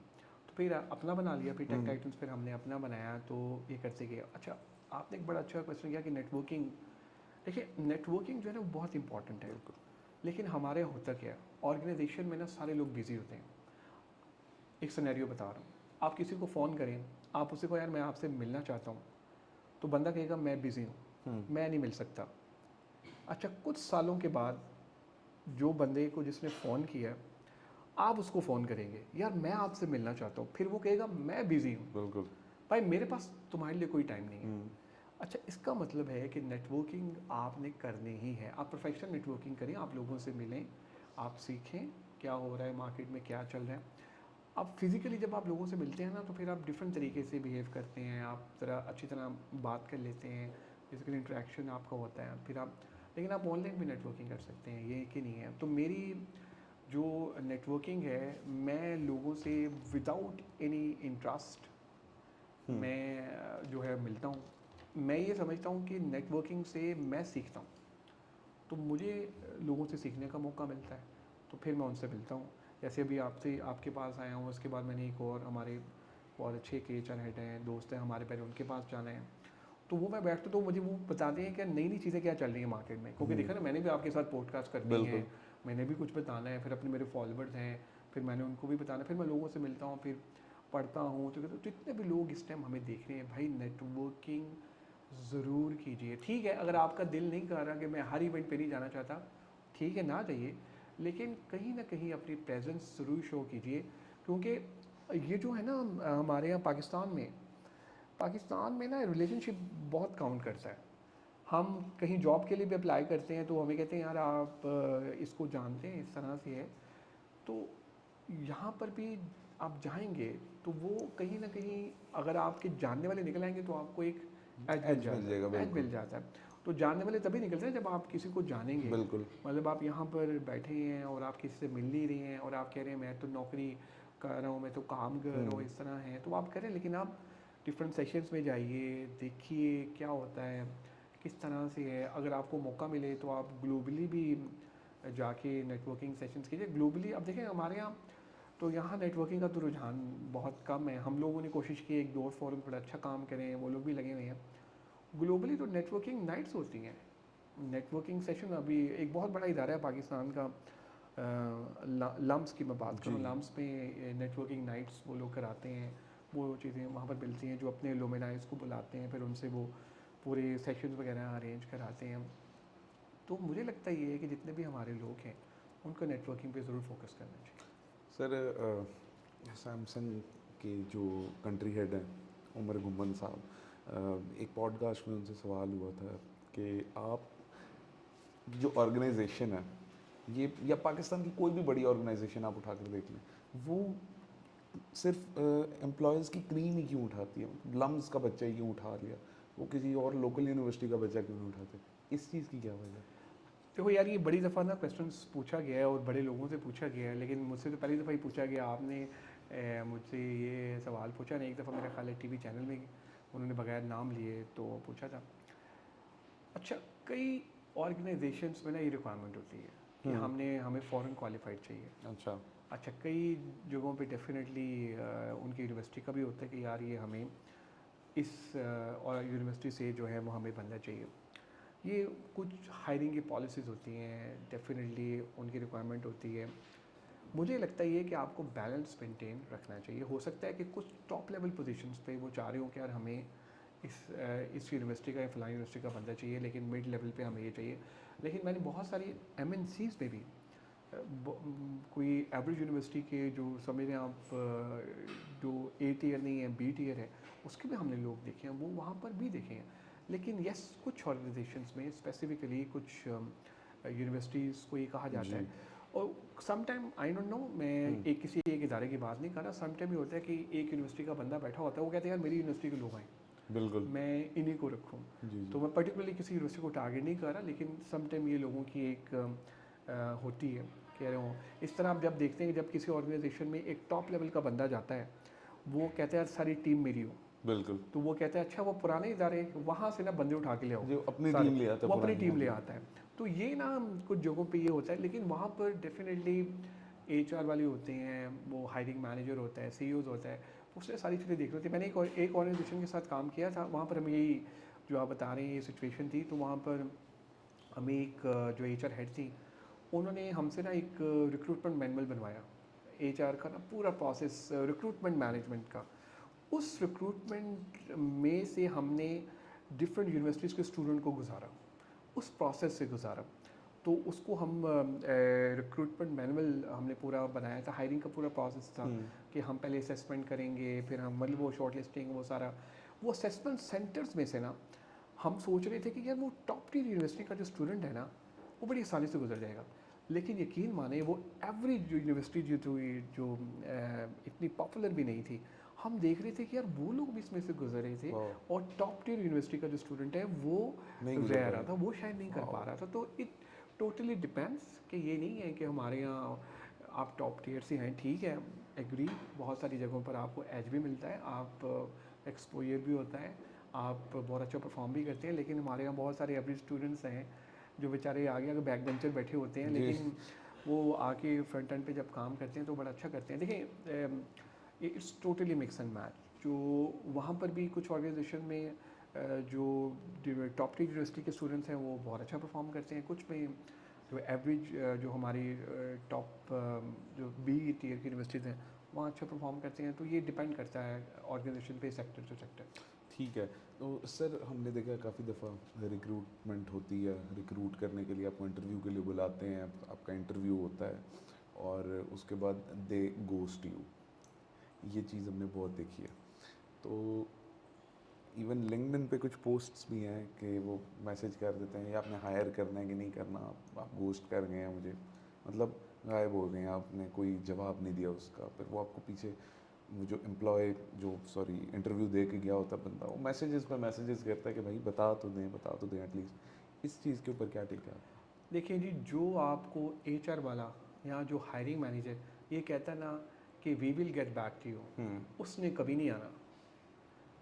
तो फिर अपना बना लिया। फिर टेक हम्म। टाइटन्स फिर हमने अपना बनाया, तो ये करते गए। अच्छा, आपने एक बड़ा अच्छा क्वेश्चन किया कि नेटवर्किंग, देखिए नेटवर्किंग जो है ना वो बहुत इंपॉर्टेंट है, बिल्कुल। लेकिन हमारे यहाँ होता क्या है, ऑर्गेनाइजेशन में ना सारे लोग बिजी होते हैं। एक सिनेरियो बता रहा हूँ, आप किसी को फ़ोन करें, आप उसे को यार मैं आपसे मिलना चाहता हूँ, तो बंदा कहेगा मैं बिज़ी हूँ, मैं नहीं मिल सकता। अच्छा, कुछ सालों के बाद जो बंदे को जिसने फ़ोन किया, आप उसको फ़ोन करेंगे, यार मैं आपसे मिलना चाहता हूँ, फिर वो कहेगा मैं बिज़ी हूँ, बिल्कुल। भाई मेरे पास तुम्हारे लिए कोई टाइम नहीं है। हम्म। अच्छा, इसका मतलब है कि नेटवर्किंग आपने करनी ही है। आप प्रोफेशनल नेटवर्किंग करें, आप लोगों से मिलें, आप सीखें क्या हो रहा है मार्केट में, क्या चल रहा है। अब फिज़िकली जब आप लोगों से मिलते हैं ना तो फिर आप डिफरेंट तरीके से बिहेव करते हैं, आप ज़रा अच्छी तरह बात कर लेते हैं, फिजिकल इंटरेक्शन आपका होता है, फिर आप, लेकिन आप ऑनलाइन भी नेटवर्किंग कर सकते हैं, ये कि नहीं है। तो मेरी जो नेटवर्किंग है, मैं लोगों से विदाउट एनी इंटरेस्ट मैं जो है मिलता हूँ। मैं ये समझता हूँ कि नेटवर्किंग से मैं सीखता हूँ, तो मुझे लोगों से सीखने का मौका मिलता है, तो फिर मैं उनसे मिलता हूँ। जैसे अभी आपसे आपके पास आया हूँ, उसके बाद मैंने एक और हमारे बहुत अच्छे के एच आर हेड हैं, दोस्त हैं हमारे, पहले उनके पास जाना है। तो वो मैं बैठता तो मुझे वो बताते हैं कि नई नई चीज़ें क्या चल रही हैं मार्केट में, क्योंकि देखा ना मैंने भी आपके साथ पॉडकास्ट करनी है, बिल्कुल। मैंने भी कुछ बताना है, फिर अपने मेरे फॉलोवर्स हैं, फिर मैंने उनको भी बताना, फिर मैं लोगों से मिलता हूँ, फिर पढ़ता हूँ। तो जितने भी लोग इस टाइम हमें देख रहे हैं, भाई नेटवर्किंग ज़रूर कीजिए। ठीक है, अगर आपका दिल नहीं कर रहा कि मैं हर इवेंट पे नहीं जाना चाहता, ठीक है ना जाइए, लेकिन कहीं ना कहीं अपनी प्रेजेंस ज़रूर शो कीजिए। क्योंकि ये जो है ना हमारे यहाँ पाकिस्तान में ना रिलेशनशिप बहुत काउंट करता है। हम कहीं जॉब के लिए भी अप्लाई करते हैं तो हमें कहते हैं यार आप इसको जानते हैं, इस तरह से है। तो यहाँ पर भी आप जाएंगे तो वो कहीं ना कहीं अगर आपके जानने वाले निकल आएंगे तो आपको एक एज मिल एज मिल जाता जाएगा, है, एज बिल्कुल। मिल जाता है। तो जानने वाले तभी निकलते हैं जब आप किसी को जानेंगे। बिल्कुल। मतलब आप यहाँ पर बैठे हैं और आप किसी से मिल नहीं रही हैं और आप कह रहे हैं मैं तो नौकरी कर रहा हूँ, मैं तो काम कर रहा हूँ, इस तरह है, तो आप करें, लेकिन आप डिफरेंट सेशंस में जाइए, देखिए क्या होता है, किस तरह से है। अगर आपको मौका मिले तो आप ग्लोबली भी जाके नेटवर्किंग सेशंस कीजिए। ग्लोबली अब देखें हमारे यहाँ तो यहाँ नेटवर्किंग का तो रुझान बहुत कम है। हम लोगों ने कोशिश की एक दो फोरम बड़ा अच्छा काम करें, वो लोग भी लगे हुए हैं। ग्लोबली तो नेटवर्किंग नाइट्स होती हैं, नेटवर्किंग सेशन। अभी एक बहुत बड़ा इदारा है पाकिस्तान का, लम्स की मैं बात जी। करूँ, लम्स में नेटवर्किंग नाइट्स वो लोग कराते हैं। वो चीज़ें वहाँ पर मिलती हैं, जो अपने लुमिनाइज को बुलाते हैं, फिर उनसे वो पूरे सेशंस वगैरह अरेंज कराते हैं। तो मुझे लगता ये है कि जितने भी हमारे लोग हैं उनको नेटवर्किंग पे ज़रूर फोकस करना चाहिए। सर, सैमसंग के जो कंट्री हेड हैं उमर गुम्मन साहब, एक पॉडकास्ट में उनसे सवाल हुआ था कि आप जो ऑर्गेनाइजेशन है ये, या पाकिस्तान की कोई भी बड़ी ऑर्गेनाइजेशन आप उठा कर देख लें, वो सिर्फ एम्प्लॉयज़ की क्रीम ही क्यों उठाती है, लम्स का बच्चा ही क्यों उठा लिया, वो किसी और लोकल यूनिवर्सिटी का बच्चा क्यों नहीं उठाते, इस चीज़ की क्या वजह है? देखो यार, ये बड़ी दफ़ा ना क्वेश्चंस पूछा गया है और बड़े लोगों से पूछा गया है, लेकिन मुझसे तो पहली दफ़ा ही पूछा गया। आपने मुझसे ये सवाल पूछा नहीं, एक दफ़ा मेरा ख्याल है टीवी चैनल में उन्होंने बगैर नाम लिए तो पूछा था। अच्छा, कई ऑर्गेनाइजेशंस में ना ये रिक्वायरमेंट होती है कि हमें फ़ॉरेन क्वालिफाइड चाहिए। अच्छा। अच्छा, कई जगहों पे डेफिनेटली उनकी यूनिवर्सिटी का भी होता है कि यार ये हमें इस और यूनिवर्सिटी से जो है वो हमें बंदा चाहिए। ये कुछ हायरिंग की पॉलिसीज़ होती हैं, डेफिनेटली उनकी रिक्वायरमेंट होती है। मुझे लगता है ये कि आपको बैलेंस मेंटेन रखना चाहिए। हो सकता है कि कुछ टॉप लेवल पोजीशंस पे वो चाह रहे हो कि यार हमें इस यूनिवर्सिटी का या फलानी यूनिवर्सिटी का बंदा चाहिए, लेकिन मिड लेवल पे हमें ये चाहिए। लेकिन मैंने बहुत सारी एमएनसीज़ में भी कोई एवरेज यूनिवर्सिटी के जो समझ रहे हैं आप, जो ए टियर नहीं है, बी टियर है, उसके भी हमने लोग देखे हैं, वो वहाँ पर भी देखे हैं। लेकिन यस, कुछ ऑर्गेनाइजेशंस में स्पेसिफिकली कुछ यूनिवर्सिटीज़ को ये कहा जाता जी। है। और some time I don't know, मैं किसी एक इदारे की बात नहीं कर रहा, सम टाइम ये होता है कि एक यूनिवर्सिटी का बंदा बैठा होता है, वो कहते हैं यार मेरी यूनिवर्सिटी के लोग आए, बिल्कुल। मैं इन्हीं को रखूँ। जी तो जी। मैं पर्टिकुलरली किसी यूनिवर्सिटी को टारगेट नहीं कर रहा, लेकिन सम टाइम ये लोगों की एक होती है, कह रहे हो। इस तरह आप जब देखते हैं कि जब किसी ऑर्गेनाइजेशन में एक टॉप लेवल का बंदा जाता है, वो कहते हैं यार सारी टीम मेरी हो। बिल्कुल। तो वो कहते हैं अच्छा वो पुराने इदारे वहाँ से ना बंदे उठा के ले आओ जो अपनी सारे, टीम ले आता है वो अपनी पुरानी, टीम हाँ ले जी। आता है। तो ये ना कुछ जगहों पे ये होता है, लेकिन वहाँ पर डेफिनेटली एचआर वाले होते हैं, वो हायरिंग मैनेजर होता है, सीईओज होता है, उसने सारी चीज़ें देख रही थी। मैंने एक ऑर्गेनाइजेशन के साथ काम किया था, वहाँ पर हमें यही जो आप बता रहे हैं ये सिचुएशन थी। तो वहाँ पर हमें एक जो एचआर हेड थी, उन्होंने हमसे ना एक रिक्रूटमेंट मैनुअल बनवाया, एचआर का ना पूरा प्रोसेस रिक्रूटमेंट मैनेजमेंट का। उस रिक्रूटमेंट में से हमने डिफरेंट यूनिवर्सिटीज़ के स्टूडेंट को गुजारा, उस प्रोसेस से गुजारा। तो उसको हम रिक्रूटमेंट मैनुअल हमने पूरा बनाया था, हायरिंग का पूरा प्रोसेस था कि हम पहले असेसमेंट करेंगे, फिर हम मतलब वो शॉर्ट लिस्टिंग, वो सारा। वो असेसमेंट सेंटर्स में से ना हम सोच रहे थे कि यार वो टॉप टियर यूनिवर्सिटी का जो स्टूडेंट है ना, वो बड़ी आसानी से गुजर जाएगा। लेकिन यकीन माने वो एवरेज यूनिवर्सिटी जो इतनी पॉपुलर भी नहीं थी, हम देख रहे थे कि यार वो लोग भी इसमें से गुजर रहे थे, वाह, और टॉप टियर यूनिवर्सिटी का जो स्टूडेंट है वो नहीं गुजर रह रहा पाए। था, वो शायद नहीं कर पा रहा था। तो इट टोटली डिपेंड्स कि ये नहीं है कि हमारे यहाँ आप टॉप टियर से हैं, ठीक है, एग्री, बहुत सारी जगहों पर आपको एज भी मिलता है, आप एक्सपोजर भी होता है, आप बहुत अच्छा परफॉर्म भी करते हैं। लेकिन हमारे यहाँ बहुत सारे एवरेज स्टूडेंट्स हैं जो बेचारे आगे आगे बैक बेंचर बैठे होते हैं, जी। लेकिन वो आके फ्रंट एंड पे जब काम करते हैं तो बड़ा अच्छा करते हैं। देखिए it's totally mix and match. जो वहाँ पर भी कुछ ऑर्गेनाइजेशन में जो टॉप टियर यूनिवर्सिटी के स्टूडेंट्स हैं वो बहुत अच्छा परफॉर्म करते हैं, कुछ में जो एवरेज जो हमारी टॉप जो बी टियर की यूनिवर्सिटीज़ हैं वहाँ अच्छा परफॉर्म करते हैं। तो ये डिपेंड करता है ऑर्गेनाइजेशन पे, सेक्टर टू सेक्टर। ठीक है, तो सर हमने देखा काफ़ी दफ़ा रिक्रूटमेंट होती है, रिक्रूट करने के लिए आपको इंटरव्यू के लिए बुलाते हैं, आपका इंटरव्यू होता है और उसके बाद दे गोस्ट यू। ये चीज़ हमने बहुत देखी है। तो इवन लिंक्डइन पे कुछ पोस्ट्स भी हैं कि वो मैसेज कर देते हैं, या आपने हायर करना है कि नहीं करना, आप गोस्ट कर गए हैं मुझे, मतलब गायब हो गए हैं, आपने कोई जवाब नहीं दिया उसका। फिर वो आपको पीछे वो जो एम्प्लॉय जो सॉरी इंटरव्यू दे के गया होता बंदा, वो मैसेजेस पे मैसेजेस करता है कि भाई बता तो दें एटलीस्ट। इस चीज़ के ऊपर क्या टेक है आपका? देखिए जी, जो आपको एचआर वाला या जो हायरिंग मैनेजर ये कहता है ना कि we will get back to you, उसने कभी नहीं आना,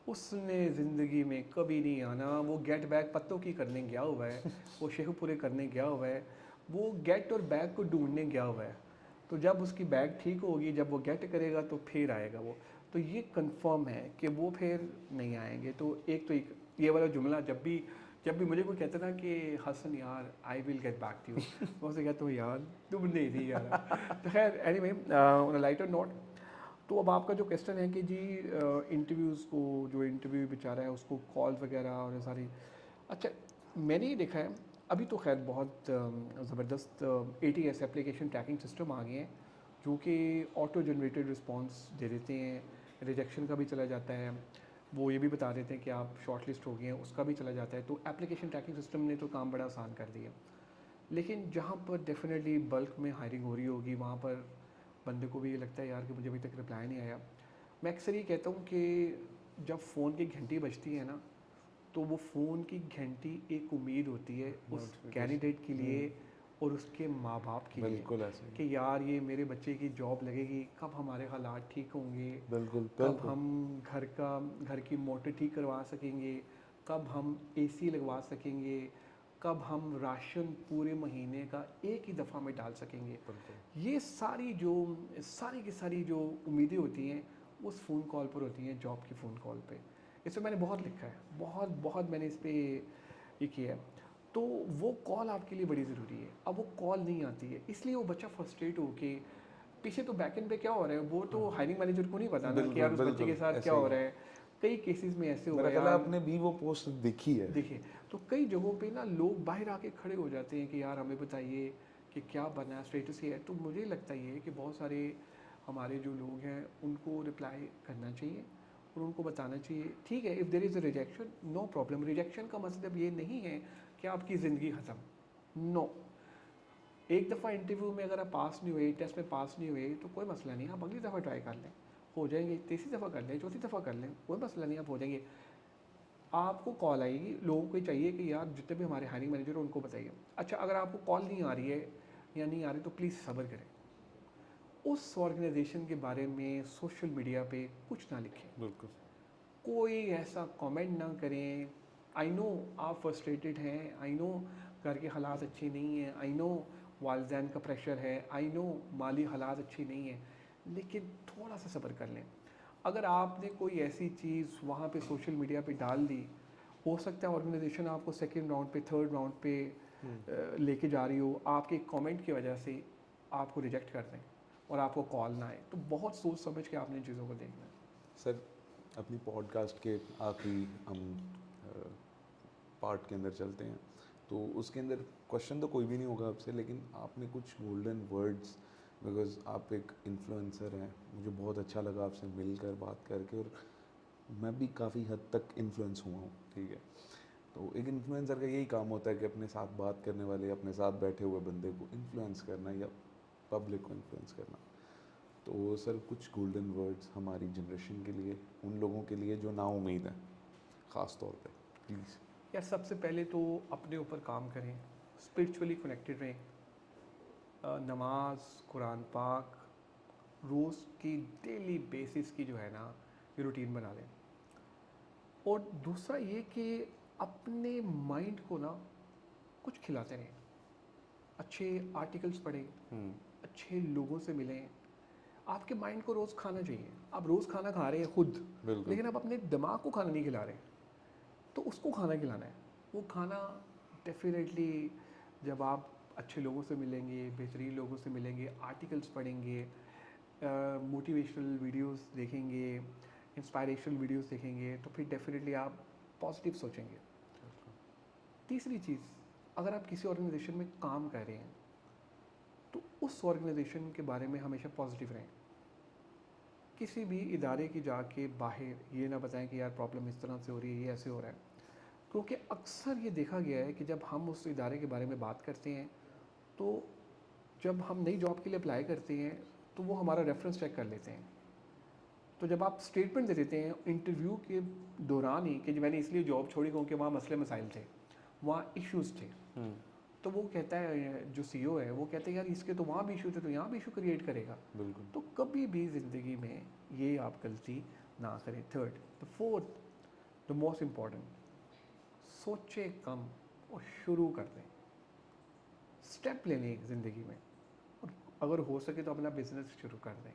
उसने ज़िंदगी में कभी नहीं आना। वो गेट बैक पत्तों की करने गया हुआ है, वो शेख पूरे करने गया हुआ है, वो गेट और बैग को ढूंढने गया हुआ है। तो जब उसकी बैग ठीक होगी, जब वो गेट करेगा तो फिर आएगा वो। तो ये कंफर्म है कि वो फिर नहीं आएंगे। तो एक ये वाला जुमला जब भी मुझे कोई कहता ना कि हसन यार I will get back to you, मैं उसे कहता हूँ यार तुम नहीं यार। तो खैर anyway, on a lighter note, तो अब आपका जो क्वेश्चन है कि जी इंटरव्यूज़ को, जो इंटरव्यू बेचारा है उसको कॉल्स वगैरह और ये सारी, अच्छा मैंने ये देखा है अभी तो खैर बहुत ज़बरदस्त एटीएस एप्लीकेशन ट्रैकिंग सिस्टम आ गए हैं जो कि ऑटो जनरेटेड रिस्पांस दे देते हैं, रिजेक्शन का भी चला जाता है, वो ये भी बता देते हैं कि आप शॉर्ट लिस्ट हो गए हैं, उसका भी चला जाता है। तो एप्लीकेशन ट्रैकिंग सिस्टम ने तो काम बड़ा आसान कर दिया। लेकिन जहाँ पर डेफिनेटली बल्क में हायरिंग हो रही होगी वहाँ पर बंदे को भी ये लगता है यार कि मुझे अभी तक रिप्लाई नहीं आया। मैं अक्सर ये कहता हूँ कि जब फ़ोन की घंटी बजती है ना, तो वो फ़ोन की घंटी एक उम्मीद होती है उस कैंडिडेट के लिए और उसके माँ बाप के लिए बिल्कुल ऐसे ही। कि यार ये मेरे बच्चे की जॉब लगेगी, कब हमारे हालात ठीक होंगे, बिल्कुल कब बिल्कुल। हम घर की मोटर ठीक करवा सकेंगे, कब हम एसी लगवा सकेंगे, कब हम राशन पूरे महीने का एक ही दफ़ा में डाल सकेंगे। बिल्कुल ये सारी की सारी जो उम्मीदें होती हैं उस फ़ोन कॉल पर होती हैं, जॉब की फ़ोन कॉल पे। इस पे मैंने बहुत लिखा है, बहुत बहुत मैंने इस पे ये किया है। तो वो कॉल आपके लिए बड़ी ज़रूरी है। अब वो कॉल नहीं आती है, इसलिए वो बच्चा फ्रस्ट्रेट होके पीछे तो बैक एंड पे क्या हो रहा है वो तो हायरिंग मैनेजर को नहीं पता ना कि बिल्कुल यार उस बच्चे के बिल्कुल साथ क्या ऐसे ही हो है। रहा है। कई केसेस में ऐसे हुआ मेरा है ख्याल है यार। आपने भी वो पोस्ट देखी है। देखिए, तो कई जगहों पे ना लोग बाहर आके खड़े हो जाते हैं कि यार हमें बताइए कि क्या बनना है, स्टेटस ये है। तो मुझे लगता ये है कि बहुत सारे हमारे जो लोग हैं उनको रिप्लाई करना चाहिए और उनको बताना चाहिए, ठीक है, if there is a rejection no problem. Rejection का मतलब ये नहीं है कि आपकी ज़िंदगी ख़त्म, नो। एक दफ़ा इंटरव्यू में अगर आप पास नहीं हुए, टेस्ट में पास नहीं हुए तो कोई मसला नहीं, आप अगली दफ़ा ट्राई कर लें, हो जाएंगे, तीसरी दफ़ा कर लें, चौथी दफ़ा कर लें, कोई मसला नहीं, आप हो जाएंगे। आपको कॉल आएगी, लोगों को चाहिए कि यार जितने भी हमारे हायरिंग मैनेजर हैं उनको बताइए। अच्छा, अगर आपको कॉल नहीं आ रही है या नहीं आ रही तो प्लीज़ सब्र करें, उस ऑर्गेनाइजेशन के बारे में सोशल मीडिया पे कुछ ना लिखें, बिल्कुल कोई ऐसा कमेंट ना करें। आई नो आप फ्रस्ट्रेटेड हैं, आई नो घर के हालात अच्छे नहीं हैं, आई नो वालदैन का प्रेशर है, आई नो माली हालात अच्छी नहीं है, लेकिन थोड़ा सा सब्र कर लें। अगर आपने कोई ऐसी चीज़ वहाँ पे सोशल मीडिया पे डाल दी, हो सकता है ऑर्गेनाइजेशन आपको सेकेंड राउंड पे, थर्ड राउंड पे लेके जा रही हो, आपके कमेंट की वजह से आपको रिजेक्ट कर दें और आपको कॉल ना आए। तो बहुत सोच समझ के आपने चीज़ों को देखना है। सर, अपनी पॉडकास्ट के आखिरी हम पार्ट के अंदर चलते हैं, तो उसके अंदर क्वेश्चन तो कोई भी नहीं होगा आपसे, लेकिन आपने कुछ गोल्डन वर्ड्स, बिकॉज आप एक इन्फ्लुएंसर हैं, मुझे बहुत अच्छा लगा आपसे मिलकर बात करके, और मैं भी काफ़ी हद तक इन्फ्लुएंस हुआ हूँ, ठीक है। तो एक इन्फ्लुएंसर का यही काम होता है कि अपने साथ बात करने वाले, अपने साथ बैठे हुए बंदे को इन्फ्लुएंस करना या पब्लिक को इन्फ्लुएंस करना। तो सर कुछ गोल्डन वर्ड्स हमारी जनरेशन के लिए, उन लोगों के लिए जो नाउम्मीद हैं ख़ास तौर पे, प्लीज़। यार सबसे पहले तो अपने ऊपर काम करें, स्पिरिचुअली कनेक्टेड रहें, नमाज, कुरान पाक, रोज़ की डेली बेसिस की जो है ना ये रूटीन बना लें। और दूसरा ये कि अपने माइंड को ना कुछ खिलाते रहें, अच्छे आर्टिकल्स पढ़ें, अच्छे लोगों से मिलें। आपके माइंड को रोज़ खाना चाहिए। आप रोज़ खाना खा रहे हैं खुद, बिल्कुल। लेकिन आप अपने दिमाग को खाना नहीं खिला रहे, तो उसको खाना खिलाना है। वो खाना डेफिनेटली जब आप अच्छे लोगों से मिलेंगे, बेहतरीन लोगों से मिलेंगे, आर्टिकल्स पढ़ेंगे, मोटिवेशनल वीडियोस देखेंगे, इंस्पायरेशनल वीडियोस देखेंगे, तो फिर डेफिनेटली आप पॉजिटिव सोचेंगे। तीसरी चीज़, अगर आप किसी ऑर्गेनाइजेशन में काम कर रहे हैं तो उस ऑर्गेनाइजेशन के बारे में हमेशा पॉजिटिव रहें। किसी भी इदारे की जाके बाहर ये ना बताएं कि यार प्रॉब्लम इस तरह से हो रही है, ये ऐसे हो रहा है। क्योंकि अक्सर ये देखा गया है कि जब हम उस इदारे के बारे में बात करते हैं तो जब हम नई जॉब के लिए अप्लाई करते हैं तो वो हमारा रेफरेंस चेक कर लेते हैं। तो जब आप स्टेटमेंट दे देते हैं इंटरव्यू के दौरान ही कि मैंने इसलिए जॉब छोड़ी क्योंकि वहाँ मसले मसाइल थे, वहाँ इश्यूज़ थे, तो वो कहता है जो सीईओ है वो कहते हैं यार इसके तो वहाँ भी इशू थे तो यहाँ भी इशू क्रिएट करेगा। बिल्कुल। तो कभी भी ज़िंदगी में ये आप गलती ना करें। Third, the fourth, the most important, सोचे कम और शुरू कर दें। स्टेप ले लें ज़िंदगी में, और अगर हो सके तो अपना बिजनेस शुरू कर दें।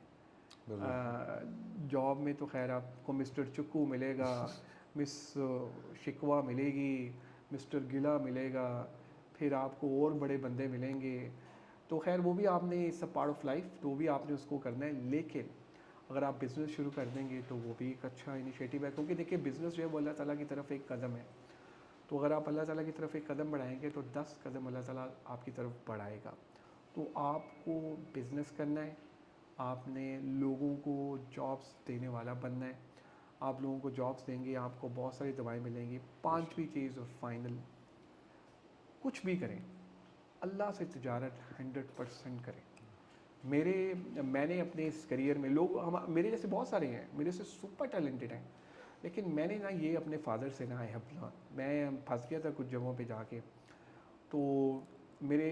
जॉब में तो खैर आपको मिस्टर चुक्कू मिलेगा, मिस शिकवा मिलेगी, मिस्टर गिला मिलेगा, फिर आपको और बड़े बंदे मिलेंगे। तो खैर वो भी आपने, it's a part of life, तो भी आपने उसको करना है। लेकिन अगर आप बिज़नेस शुरू कर देंगे तो वो भी एक अच्छा इनिशिएटिव है, क्योंकि देखिए बिज़नेस जो है वो अल्लाह ताला की तरफ एक कदम है। तो अगर आप अल्लाह ताला की तरफ एक कदम बढ़ाएंगे तो 10 कदम अल्लाह ताला आपकी तरफ बढ़ाएगा। तो आपको बिज़नेस करना है, आपने लोगों को जॉब्स देने वाला बनना है। आप लोगों को जॉब्स देंगे, आपको बहुत सारी दवाएं मिलेंगी। पांचवी चीज़ और फाइनल, कुछ भी करें, अल्लाह से तिजारत 100% करें। मैंने अपने इस करियर में मेरे जैसे बहुत सारे हैं, मेरे से सुपर टैलेंटेड हैं, लेकिन मैंने ना ये अपने फादर से ना आई हैव लर्न। मैं फंस गया था कुछ जगहों पे जाके। तो मेरे,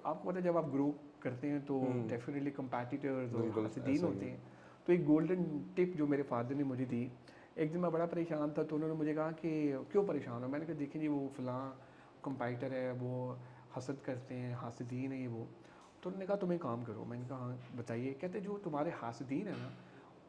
आपको पता है जब आप ग्रो करते हैं तो डेफिनेटली कंपैटिटर्स और बिल्कुल हासिदीन ऐसा ही होते है। हैं। तो एक गोल्डन टिप जो मेरे फादर ने मुझे दी, एक दिन मैं बड़ा परेशान था तो उन्होंने मुझे कहा कि क्यों परेशान हो। मैंने कहा देखिए जी वो फ़लाँ कंपाइटर है, वो हसद करते हैं, हासिदीन है ये वो। तो उन्होंने कहा तुम एक काम करो। मैंने कहा हाँ बताइए। कहते जो तुम्हारे हासिदीन है ना,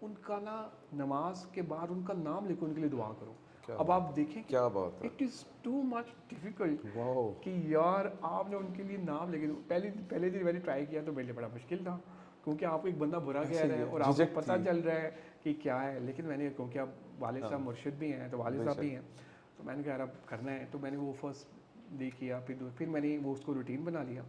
उनका ना नमाज के बाद उनका नाम लिखो, उनके लिए दुआ करो। क्या अब बात आप देखें कि क्या बात है। It is too much difficult वाह। कि यार आपने उनके लिए नाम लेके, पहले दिन मैंने ट्राई किया तो मेरे लिए बड़ा मुश्किल था, क्योंकि आपको एक बंदा बुरा कह ऐसे रहा ही है है, और आपको झिझक पता थी। चल रहा है कि क्या है। लेकिन मैंने, क्योंकि आप वालिद साहब हाँ, मुर्शिद भी हैं तो वालिद साहब भी बेशक। हैं, तो मैंने कहा यार अब करना है। तो मैंने वो फर्स्ट डे किया, फिर मैंने वो उसको रूटीन बना लिया।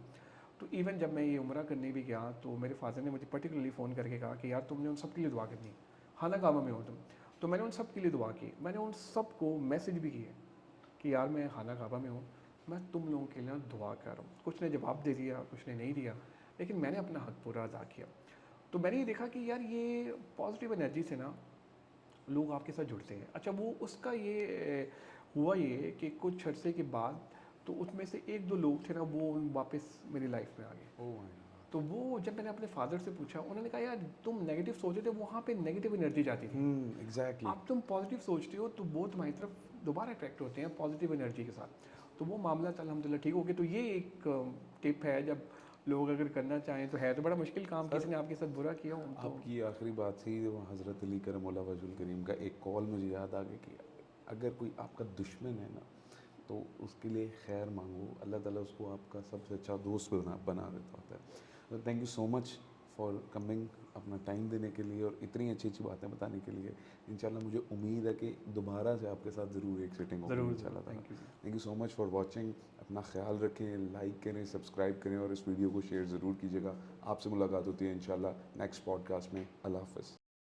तो इवन जब मैं ये उम्रा करने भी गया तो मेरे फादर ने मुझे पर्टिकुलरली फ़ोन करके कहा कि यार तुमने उन सब के लिए दुआ करनी, खाना काबा में हो तुम। तो मैंने उन सब के लिए दुआ की, मैंने उन सब को मैसेज भी किए कि यार मैं खाना काबा में हूँ, मैं तुम लोगों के लिए दुआ कर रहा हूँ। कुछ ने जवाब दे दिया, कुछ ने नहीं दिया, लेकिन मैंने अपना हक पूरा अदा किया। तो मैंने ये देखा कि यार ये पॉजिटिव एनर्जी से ना लोग आपके साथ जुड़ते हैं। अच्छा वो उसका ये हुआ ये कि कुछ अरसे के बाद तो उसमें से एक दो लोग थे ना वो वापस मेरी लाइफ में आ गए। ओह माय तो वो जब मैंने अपने फादर से पूछा, उन्होंने कहा यार तुम नेगेटिव सोचते थे, वहाँ पे नेगेटिव एनर्जी जाती थी। गॉड। एग्जैक्टली। आप तुम पॉजिटिव सोचते हो तो वो तुम्हारी तरफ दोबारा अट्रैक्ट होते हैं पॉजिटिव एनर्जी के साथ। तो वो मामला अल्हम्दुलिल्लाह ठीक हो गया। तो ये एक टिप है, जब लोग अगर करना चाहें तो है तो बड़ा मुश्किल काम, सर किसी ने आपके साथ बुरा किया हो तो। आपकी आखिरी बात थी वो हज़रत अली करमुल्लाह वजहुल करीम का एक कॉल मुझे याद आ गया कि अगर कोई आपका दुश्मन है ना तो उसके लिए खैर मांगो, अल्लाह ताला उसको आपका सबसे अच्छा दोस्त बना देता होता है। तो thank you so much for coming, अपना टाइम देने के लिए और इतनी अच्छी अच्छी बातें बताने के लिए। इंशाल्लाह मुझे उम्मीद है कि दोबारा से आपके साथ ज़रूर एक सिटिंग होगी ज़रूर इंशाल्लाह ताला। Thank you. Thank you so much for watching. अपना ख्याल रखें, लाइक करें, सब्सक्राइब करें और इस वीडियो को शेयर ज़रूर कीजिएगा। आपसे मुलाकात होती है इंशाल्लाह नेक्स्ट पॉडकास्ट में। अल्लाह हाफ़िज़।